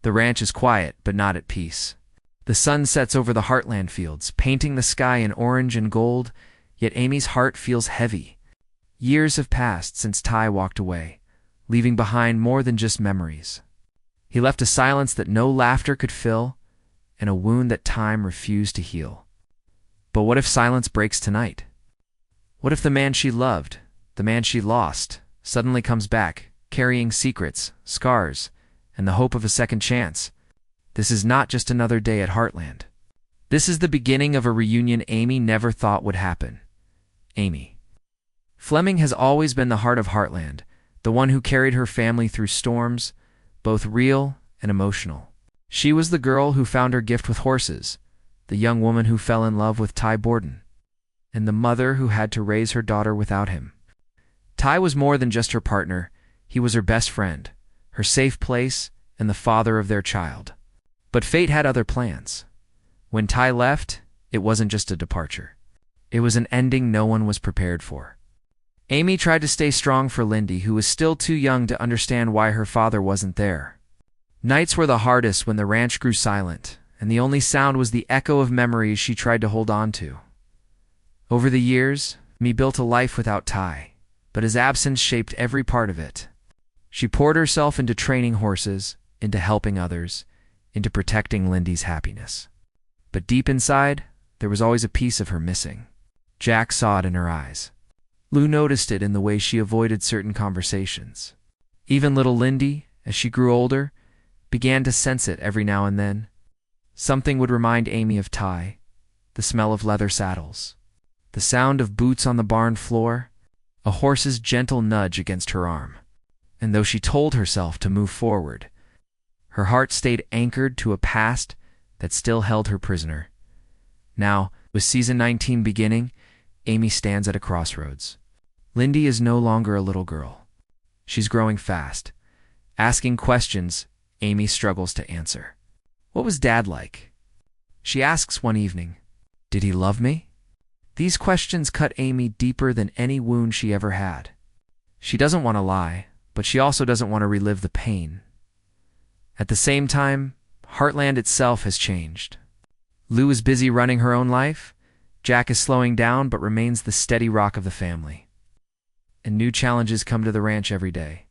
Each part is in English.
The ranch is quiet, but not at peace. The sun sets over the Heartland fields, painting the sky in orange and gold, yet Amy's heart feels heavy. Years have passed since Ty walked away, leaving behind more than just memories. He left a silence that no laughter could fill, and a wound that time refused to heal. But what if silence breaks tonight? What if the man she loved, the man she lost, suddenly comes back, carrying secrets, scars, and the hope of a second chance? This is not just another day at Heartland. This is the beginning of a reunion Amy never thought would happen. Amy. Fleming has always been the heart of Heartland, the one who carried her family through storms, both real and emotional. She was the girl who found her gift with horses, the young woman who fell in love with Ty Borden, and the mother who had to raise her daughter without him. Ty was more than just her partner. He was her best friend, her safe place, and the father of their child. But fate had other plans. When Ty left, it wasn't just a departure. It was an ending no one was prepared for. Amy tried to stay strong for Lindy, who was still too young to understand why her father wasn't there. Nights were the hardest when the ranch grew silent, and the only sound was the echo of memories she tried to hold on to. Over the years, Amy built a life without Ty, but his absence shaped every part of it. She poured herself into training horses, into helping others, into protecting Lindy's happiness. But deep inside, there was always a piece of her missing. Jack saw it in her eyes. Lou noticed it in the way she avoided certain conversations. Even little Lindy, as she grew older, began to sense it every now and then. Something would remind Amy of Ty, the smell of leather saddles, the sound of boots on the barn floor, a horse's gentle nudge against her arm. And though she told herself to move forward, her heart stayed anchored to a past that still held her prisoner. Now, with season 19 beginning, Amy stands at a crossroads. Lindy is no longer a little girl. She's growing fast, asking questions Amy struggles to answer. What was Dad like? She asks one evening. Did he love me? These questions cut Amy deeper than any wound she ever had. She doesn't want to lie, but she also doesn't want to relive the pain. At the same time, Heartland itself has changed. Lou is busy running her own life. Jack is slowing down but remains the steady rock of the family. And new challenges come to the ranch every day.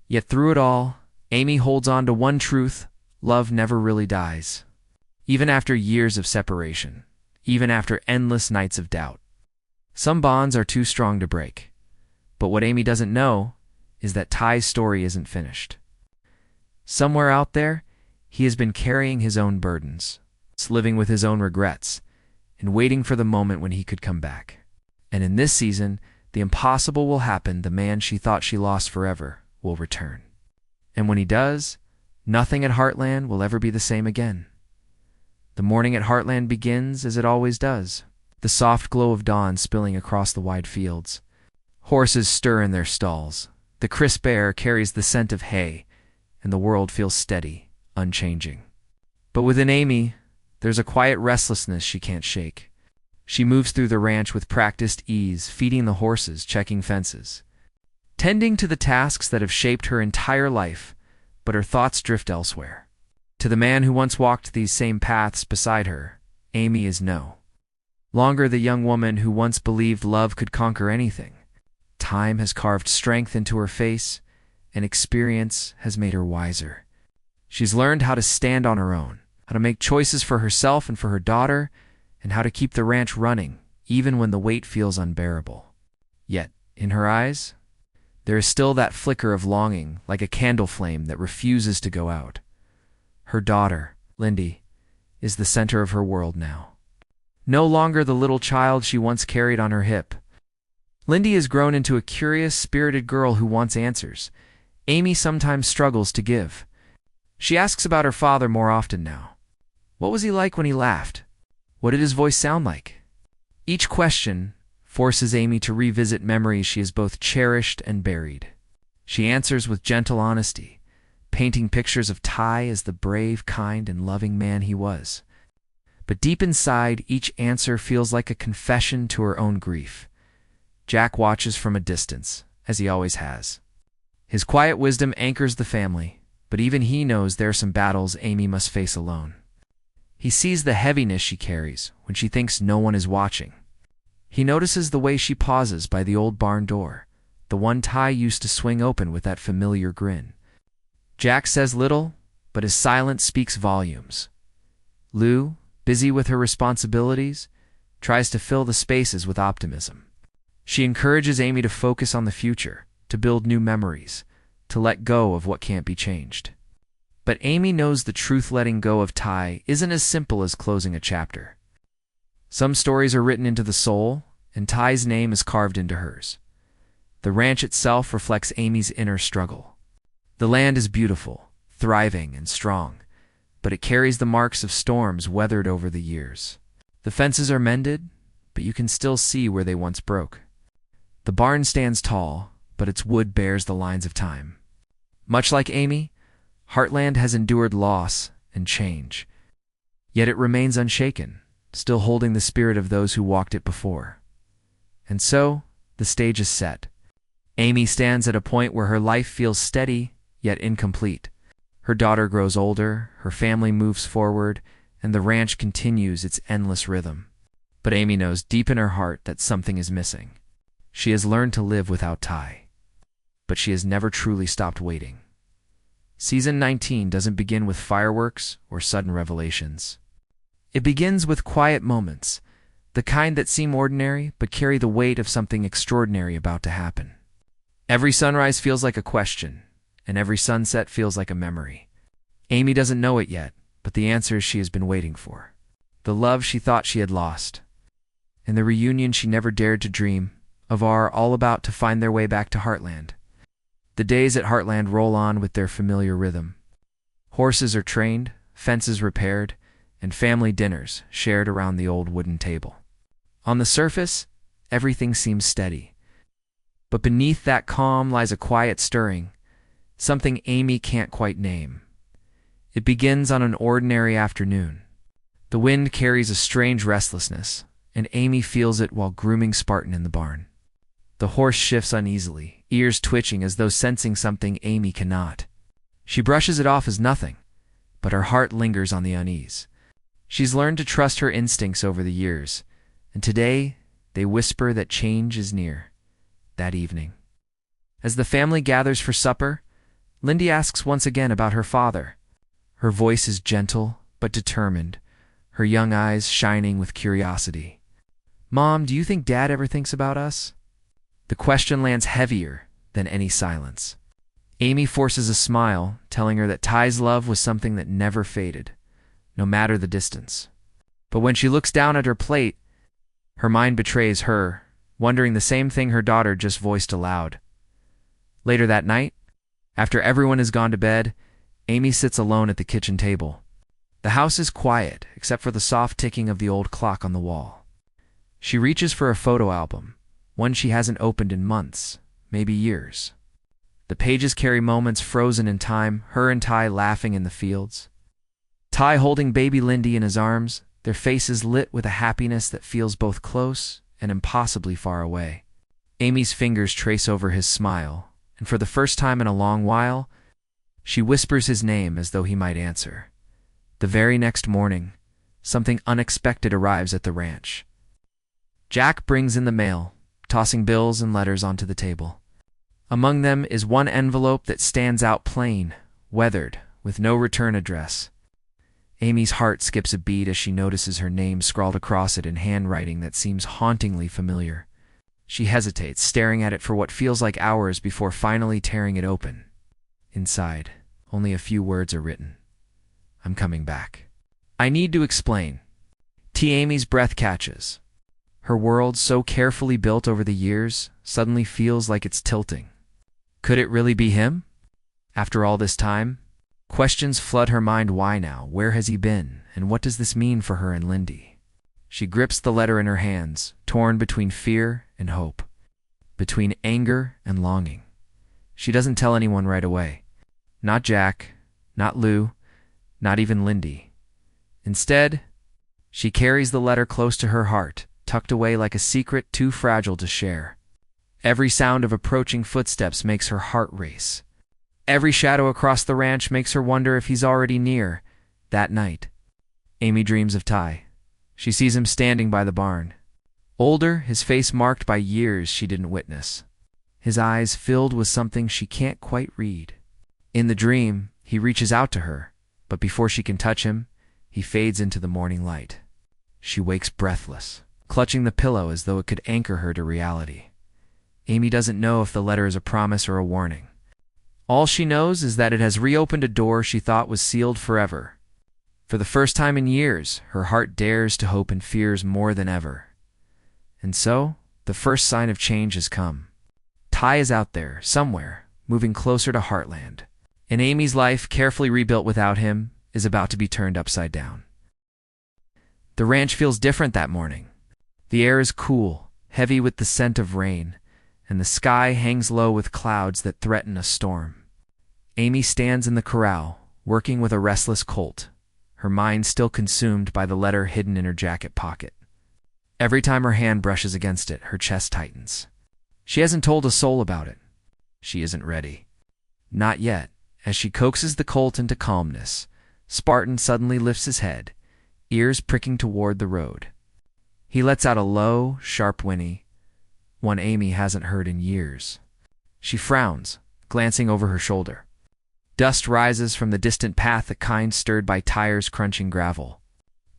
Yet through it all, Amy holds on to one truth: love never really dies. Even after years of separation, even after endless nights of doubt. Some bonds are too strong to break. But what Amy doesn't know is that Ty's story isn't finished. Somewhere out there, he has been carrying his own burdens, living with his own regrets, and waiting for the moment when he could come back. And in this season, the impossible will happen. The man she thought she lost forever will return. And when he does, nothing at Heartland will ever be the same again. The morning at Heartland begins as it always does, the soft glow of dawn spilling across the wide fields. Horses stir in their stalls. The crisp air carries the scent of hay, and the world feels steady, unchanging. But within Amy, there's a quiet restlessness she can't shake. She moves through the ranch with practiced ease, feeding the horses, checking fences, tending to the tasks that have shaped her entire life, but her thoughts drift elsewhere. To the man who once walked these same paths beside her, Amy is no longer the young woman who once believed love could conquer anything. Time has carved strength into her face, and experience has made her wiser. She's learned how to stand on her own, how to make choices for herself and for her daughter, and how to keep the ranch running, even when the weight feels unbearable. Yet, in her eyes, there is still that flicker of longing, like a candle flame that refuses to go out. Her daughter, Lindy, is the center of her world now. No longer the little child she once carried on her hip. Lindy has grown into a curious, spirited girl who wants answers Amy sometimes struggles to give. She asks about her father more often now. What was he like when he laughed? What did his voice sound like? Each question forces Amy to revisit memories she has both cherished and buried. She answers with gentle honesty, painting pictures of Ty as the brave, kind, and loving man he was. But deep inside, each answer feels like a confession to her own grief. Jack watches from a distance, as he always has. His quiet wisdom anchors the family, but even he knows there are some battles Amy must face alone. He sees the heaviness she carries when she thinks no one is watching. He notices the way she pauses by the old barn door, the one Ty used to swing open with that familiar grin. Jack says little, but his silence speaks volumes. Lou, busy with her responsibilities, tries to fill the spaces with optimism. She encourages Amy to focus on the future, to build new memories, to let go of what can't be changed. But Amy knows the truth. Letting go of Ty isn't as simple as closing a chapter. Some stories are written into the soul, and Ty's name is carved into hers. The ranch itself reflects Amy's inner struggle. The land is beautiful, thriving, and strong, but it carries the marks of storms weathered over the years. The fences are mended, but you can still see where they once broke. The barn stands tall, but its wood bears the lines of time. Much like Amy, Heartland has endured loss and change, yet it remains unshaken, still holding the spirit of those who walked it before. And so, the stage is set. Amy stands at a point where her life feels steady, yet incomplete. Her daughter grows older, her family moves forward, and the ranch continues its endless rhythm. But Amy knows deep in her heart that something is missing. She has learned to live without Ty, but she has never truly stopped waiting. Season 19 doesn't begin with fireworks or sudden revelations. It begins with quiet moments, the kind that seem ordinary but carry the weight of something extraordinary about to happen. Every sunrise feels like a question, and every sunset feels like a memory. Amy doesn't know it yet, but the answers she has been waiting for. The love she thought she had lost, and the reunion she never dared to dream of are all about to find their way back to Heartland. The days at Heartland roll on with their familiar rhythm. Horses are trained, fences repaired, and family dinners shared around the old wooden table. On the surface, everything seems steady. But beneath that calm lies a quiet stirring, something Amy can't quite name. It begins on an ordinary afternoon. The wind carries a strange restlessness, and Amy feels it while grooming Spartan in the barn. The horse shifts uneasily, ears twitching as though sensing something Amy cannot. She brushes it off as nothing, but her heart lingers on the unease. She's learned to trust her instincts over the years, and today they whisper that change is near. That evening, as the family gathers for supper, Lindy asks once again about her father. Her voice is gentle but determined, her young eyes shining with curiosity. "Mom, do you think Dad ever thinks about us?" The question lands heavier than any silence. Amy forces a smile, telling her that Ty's love was something that never faded, no matter the distance. But when she looks down at her plate, her mind betrays her, wondering the same thing her daughter just voiced aloud. Later that night, after everyone has gone to bed, Amy sits alone at the kitchen table. The house is quiet, except for the soft ticking of the old clock on the wall. She reaches for a photo album, one she hasn't opened in months, maybe years. The pages carry moments frozen in time, her and Ty laughing in the fields. Ty holding baby Lindy in his arms, their faces lit with a happiness that feels both close and impossibly far away. Amy's fingers trace over his smile, and for the first time in a long while, she whispers his name as though he might answer. The very next morning, something unexpected arrives at the ranch. Jack brings in the mail, tossing bills and letters onto the table. Among them is one envelope that stands out plain, weathered, with no return address. Amy's heart skips a beat as she notices her name scrawled across it in handwriting that seems hauntingly familiar. She hesitates, staring at it for what feels like hours before finally tearing it open. Inside, only a few words are written. "I'm coming back." I need to explain. Amy's breath catches. Her world, so carefully built over the years, suddenly feels like it's tilting. Could it really be him? After all this time? Questions flood her mind. Why now? Where has he been? And what does this mean for her and Lindy? She grips the letter in her hands, torn between fear and hope, between anger and longing. She doesn't tell anyone right away. Not Jack, not Lou, not even Lindy. Instead, she carries the letter close to her heart, tucked away like a secret too fragile to share. Every sound of approaching footsteps makes her heart race. Every shadow across the ranch makes her wonder if he's already near. That night, Amy dreams of Ty. She sees him standing by the barn. Older, his face marked by years she didn't witness. His eyes filled with something she can't quite read. In the dream, he reaches out to her, but before she can touch him, he fades into the morning light. She wakes breathless, clutching the pillow as though it could anchor her to reality. Amy doesn't know if the letter is a promise or a warning. All she knows is that it has reopened a door she thought was sealed forever. For the first time in years, her heart dares to hope and fears more than ever. And so, the first sign of change has come. Ty is out there, somewhere, moving closer to Heartland. And Amy's life, carefully rebuilt without him, is about to be turned upside down. The ranch feels different that morning. The air is cool, heavy with the scent of rain, and the sky hangs low with clouds that threaten a storm. Amy stands in the corral, working with a restless colt, her mind still consumed by the letter hidden in her jacket pocket. Every time her hand brushes against it, her chest tightens. She hasn't told a soul about it. She isn't ready. Not yet. As she coaxes the colt into calmness, Spartan suddenly lifts his head, ears pricking toward the road. He lets out a low, sharp whinny, one Amy hasn't heard in years. She frowns, glancing over her shoulder. Dust rises from the distant path, the kind stirred by tires crunching gravel.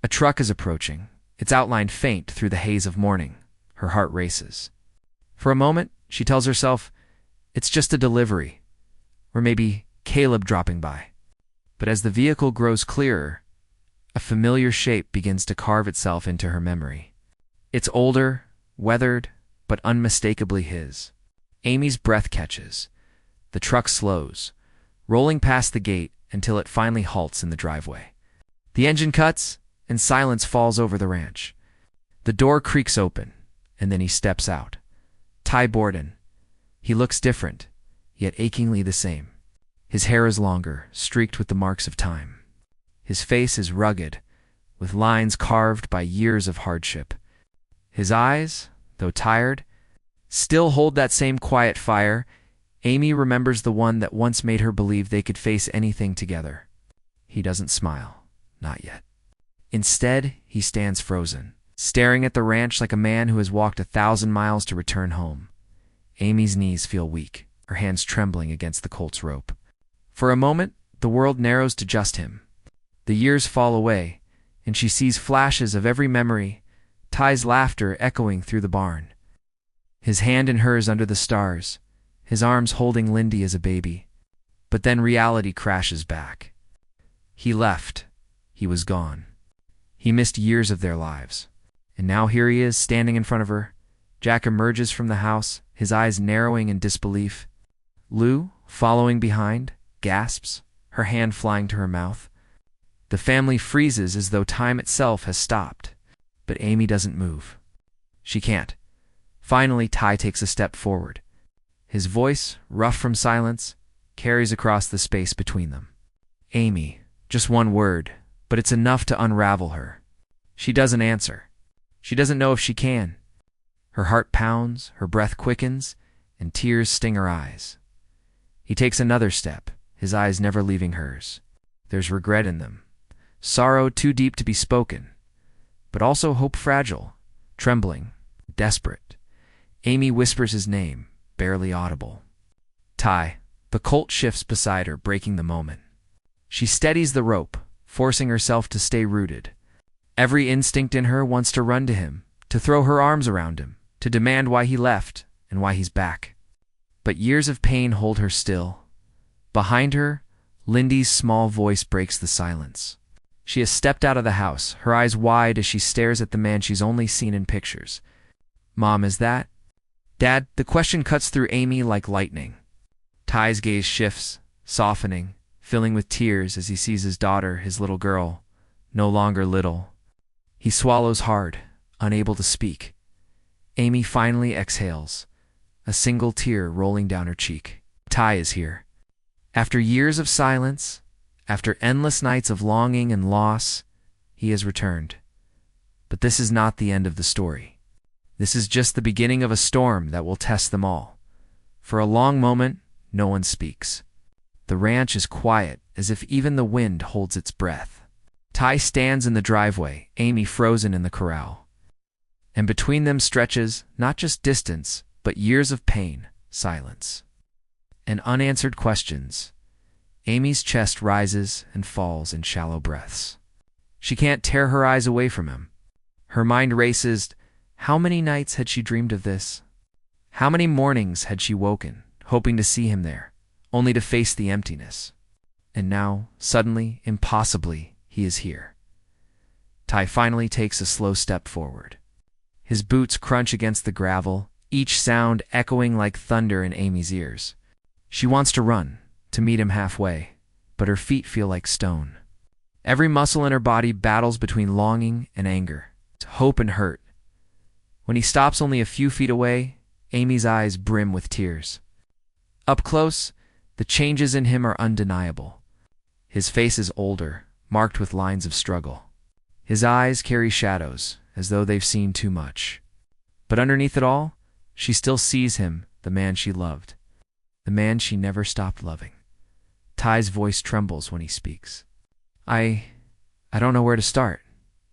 A truck is approaching, its outline faint through the haze of morning. Her heart races. For a moment, she tells herself, it's just a delivery, or maybe Caleb dropping by. But as the vehicle grows clearer, a familiar shape begins to carve itself into her memory. It's older, weathered, but unmistakably his. Amy's breath catches. The truck slows, rolling past the gate until it finally halts in the driveway. The engine cuts, and silence falls over the ranch. The door creaks open, and then he steps out. Ty Borden. He looks different, yet achingly the same. His hair is longer, streaked with the marks of time. His face is rugged, with lines carved by years of hardship. His eyes, though tired, still hold that same quiet fire. Amy remembers the one that once made her believe they could face anything together. He doesn't smile. Not yet. Instead, he stands frozen, staring at the ranch like a man who has walked 1,000 miles to return home. Amy's knees feel weak, her hands trembling against the colt's rope. For a moment, the world narrows to just him. The years fall away, and she sees flashes of every memory, Ty's laughter echoing through the barn. His hand in hers under the stars, his arms holding Lindy as a baby. But then reality crashes back. He left. He was gone. He missed years of their lives. And now here he is, standing in front of her. Jack emerges from the house, his eyes narrowing in disbelief. Lou, following behind, gasps, her hand flying to her mouth. The family freezes as though time itself has stopped. But Amy doesn't move. She can't. Finally, Ty takes a step forward. His voice, rough from silence, carries across the space between them. Amy, just one word, but it's enough to unravel her. She doesn't answer. She doesn't know if she can. Her heart pounds, her breath quickens, and tears sting her eyes. He takes another step, his eyes never leaving hers. There's regret in them, sorrow too deep to be spoken, but also hope fragile, trembling, desperate. Amy whispers his name, barely audible. Ty. The colt shifts beside her, breaking the moment. She steadies the rope, forcing herself to stay rooted. Every instinct in her wants to run to him, to throw her arms around him, to demand why he left and why he's back. But years of pain hold her still. Behind her, Lindy's small voice breaks the silence. She has stepped out of the house, her eyes wide as she stares at the man she's only seen in pictures. Mom, is that? Dad, the question cuts through Amy like lightning. Ty's gaze shifts, softening, filling with tears as he sees his daughter, his little girl, no longer little. He swallows hard, unable to speak. Amy finally exhales, a single tear rolling down her cheek. Ty is here. After years of silence, after endless nights of longing and loss, he has returned. But this is not the end of the story. This is just the beginning of a storm that will test them all. For a long moment, no one speaks. The ranch is quiet, as if even the wind holds its breath. Ty stands in the driveway, Amy frozen in the corral. And between them stretches, not just distance, but years of pain, silence, and unanswered questions. Amy's chest rises and falls in shallow breaths. She can't tear her eyes away from him. Her mind races. How many nights had she dreamed of this? How many mornings had she woken, hoping to see him there, only to face the emptiness? And now, suddenly, impossibly, he is here. Ty finally takes a slow step forward. His boots crunch against the gravel, each sound echoing like thunder in Amy's ears. She wants to run, to meet him halfway, but her feet feel like stone. Every muscle in her body battles between longing and anger, hope and hurt. When he stops only a few feet away, Amy's eyes brim with tears. Up close, the changes in him are undeniable. His face is older, marked with lines of struggle. His eyes carry shadows, as though they've seen too much. But underneath it all, she still sees him, the man she loved, the man she never stopped loving. Ty's voice trembles when he speaks. I don't know where to start.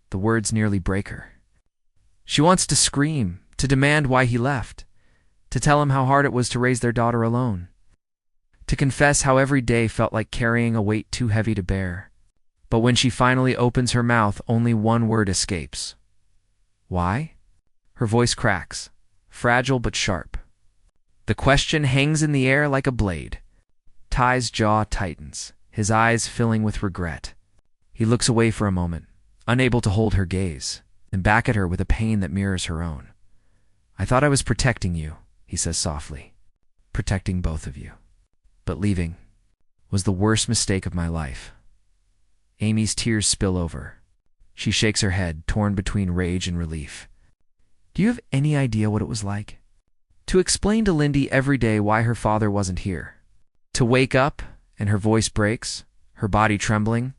The words nearly break her. She wants to scream, to demand why he left, to tell him how hard it was to raise their daughter alone, to confess how every day felt like carrying a weight too heavy to bear. But when she finally opens her mouth, only one word escapes. Why? Her voice cracks, fragile but sharp. The question hangs in the air like a blade. Ty's jaw tightens, his eyes filling with regret. He looks away for a moment, unable to hold her gaze, and back at her with a pain that mirrors her own. I thought I was protecting you, he says softly. Protecting both of you. But leaving was the worst mistake of my life. Amy's tears spill over. She shakes her head, torn between rage and relief. Do you have any idea what it was like? To explain to Lindy every day why her father wasn't here. To wake up, and her voice breaks, her body trembling.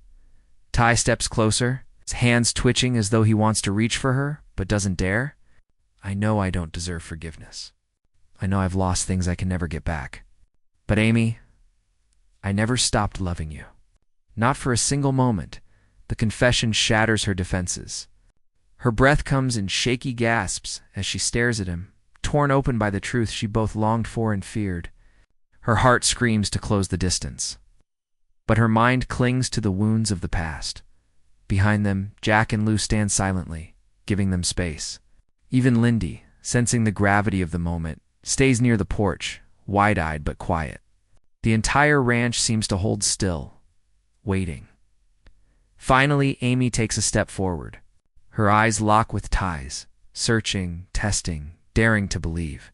Ty steps closer, his hands twitching as though he wants to reach for her, but doesn't dare. I know I don't deserve forgiveness. I know I've lost things I can never get back. But Amy, I never stopped loving you. Not for a single moment. The confession shatters her defenses. Her breath comes in shaky gasps as she stares at him, torn open by the truth she both longed for and feared. Her heart screams to close the distance. But her mind clings to the wounds of the past. Behind them, Jack and Lou stand silently, giving them space. Even Lindy, sensing the gravity of the moment, stays near the porch, wide-eyed but quiet. The entire ranch seems to hold still, waiting. Finally, Amy takes a step forward. Her eyes lock with Ty's, searching, testing, daring to believe.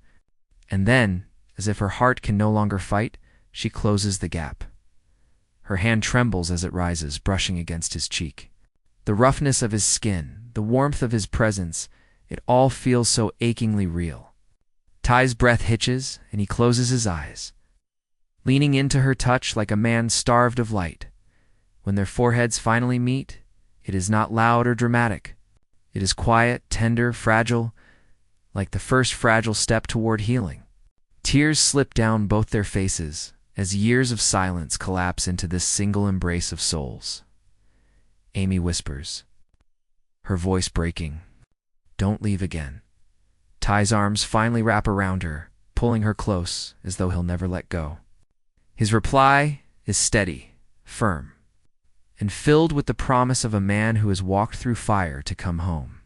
And then, as if her heart can no longer fight, she closes the gap. Her hand trembles as it rises, brushing against his cheek. The roughness of his skin, the warmth of his presence, it all feels so achingly real. Ty's breath hitches, and he closes his eyes, leaning into her touch like a man starved of light. When their foreheads finally meet, it is not loud or dramatic. It is quiet, tender, fragile, like the first fragile step toward healing. Tears slip down both their faces as years of silence collapse into this single embrace of souls. Amy whispers, her voice breaking, "Don't leave again." Ty's arms finally wrap around her, pulling her close as though he'll never let go. His reply is steady, firm, and filled with the promise of a man who has walked through fire to come home.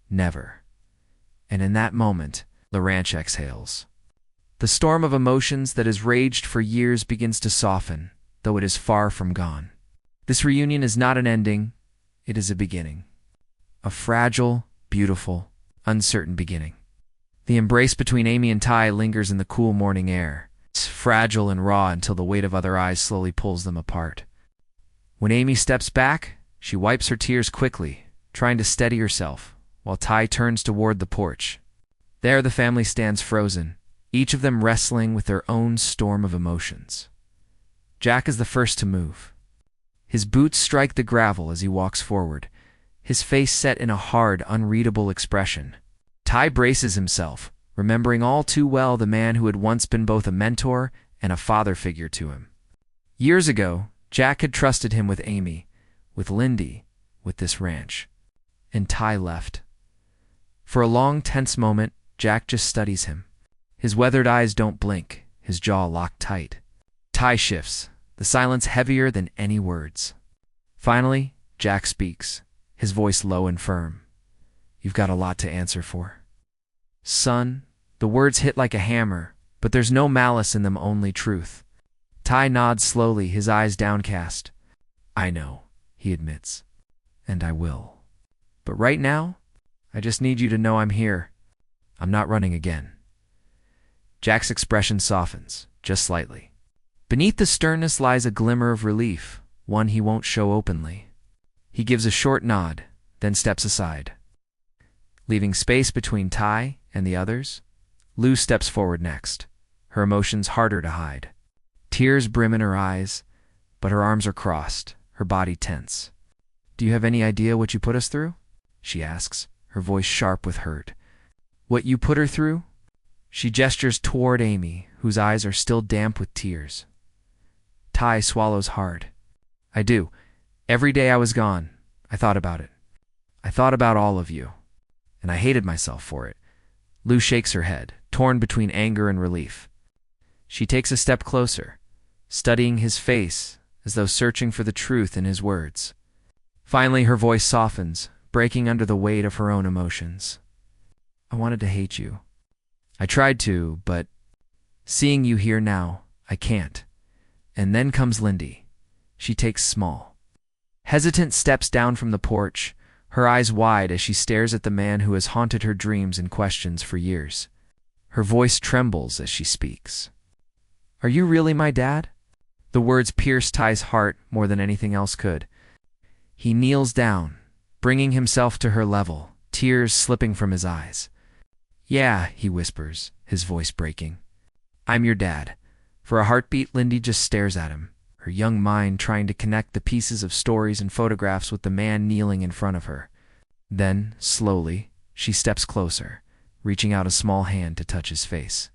Never. And in that moment, the ranch exhales. The storm of emotions that has raged for years begins to soften, though it is far from gone. This reunion is not an ending, it is a beginning. A fragile, beautiful, uncertain beginning. The embrace between Amy and Ty lingers in the cool morning air. It's fragile and raw until the weight of other eyes slowly pulls them apart. When Amy steps back, she wipes her tears quickly, trying to steady herself, while Ty turns toward the porch. There the family stands frozen, each of them wrestling with their own storm of emotions. Jack is the first to move. His boots strike the gravel as he walks forward, his face set in a hard, unreadable expression. Ty braces himself, remembering all too well the man who had once been both a mentor and a father figure to him. Years ago, Jack had trusted him with Amy, with Lindy, with this ranch. And Ty left. For a long, tense moment, Jack just studies him. His weathered eyes don't blink, his jaw locked tight. Ty shifts, the silence heavier than any words. Finally, Jack speaks, his voice low and firm. You've got a lot to answer for. Son, the words hit like a hammer, but there's no malice in them, only truth. Ty nods slowly, his eyes downcast. I know, he admits, and I will. But right now, I just need you to know I'm here. I'm not running again. Jack's expression softens, just slightly. Beneath the sternness lies a glimmer of relief, one he won't show openly. He gives a short nod, then steps aside. Leaving space between Ty and the others, Lou steps forward next, her emotions harder to hide. Tears brim in her eyes, but her arms are crossed, her body tense. Do you have any idea what you put us through? She asks, her voice sharp with hurt. What you put her through? She gestures toward Amy, whose eyes are still damp with tears. Ty swallows hard. I do. Every day I was gone, I thought about it. I thought about all of you, and I hated myself for it. Lou shakes her head, torn between anger and relief. She takes a step closer, studying his face as though searching for the truth in his words. Finally, her voice softens, breaking under the weight of her own emotions. I wanted to hate you. I tried to, but seeing you here now, I can't. And then comes Lindy. She takes small, hesitant steps down from the porch, her eyes wide as she stares at the man who has haunted her dreams and questions for years. Her voice trembles as she speaks. Are you really my dad? The words pierce Ty's heart more than anything else could. He kneels down, bringing himself to her level, tears slipping from his eyes. Yeah, he whispers, his voice breaking. I'm your dad. For a heartbeat, Lindy just stares at him, her young mind trying to connect the pieces of stories and photographs with the man kneeling in front of her. Then, slowly, she steps closer, reaching out a small hand to touch his face.